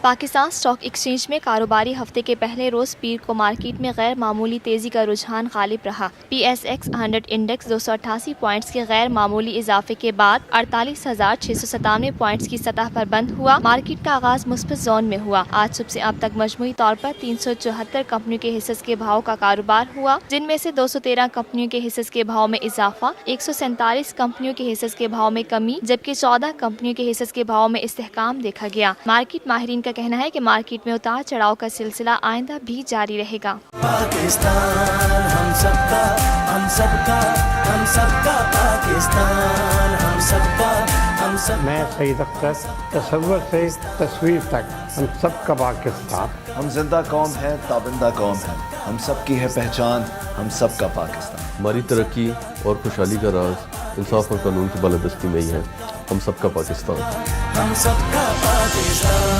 Pakistan stock exchange में कारोबारी हफ्ते के पहले रोज पीर को मार्केट में गैर मामूली तेजी का रुझान गालिब रहा। PSX 100 इंडेक्स 288 पॉइंट्स के गैर मामूली इजाफे के बाद 48,697 पॉइंट्स की सतह पर बंद हुआ। मार्केट का आगाज मुस्बत जोन में हुआ। आज सुबह से अब तक मजमूई तौर पर 374 कंपनियों के हिस्से के भाव का कारोबार हुआ, जिनमें से 213 कंपनियों के हिस्से के भाव में इजाफा, 147 कंपनियों के हिस्से के भाव में कमी, जबकि 14 कंपनियों के हिस्से के भाव में इस्तेहकाम देखा गया। मार्केट माहिरीन का कहना है कि मार्केट में उतार चढ़ाव का सिलसिला आइंदा भी जारी रहेगा। पाकिस्तान हम सबका, हम सबका, हम सबका पाकिस्तान, हम सबका, हम सब। मैं सईद अख्तर, तसव्वुर से तस्वीर तक हम सबका पाकिस्तान। हम जिंदा कौम है, ताबिंदा कौम है, हम सबकी है पहचान, हम सबका पाकिस्तान। हमारी तरक्की और खुशहाली का राज इंसाफ और कानून की बालादस्ती में ही है। हम सबका पाकिस्तान, हम सबका पाकिस्तान।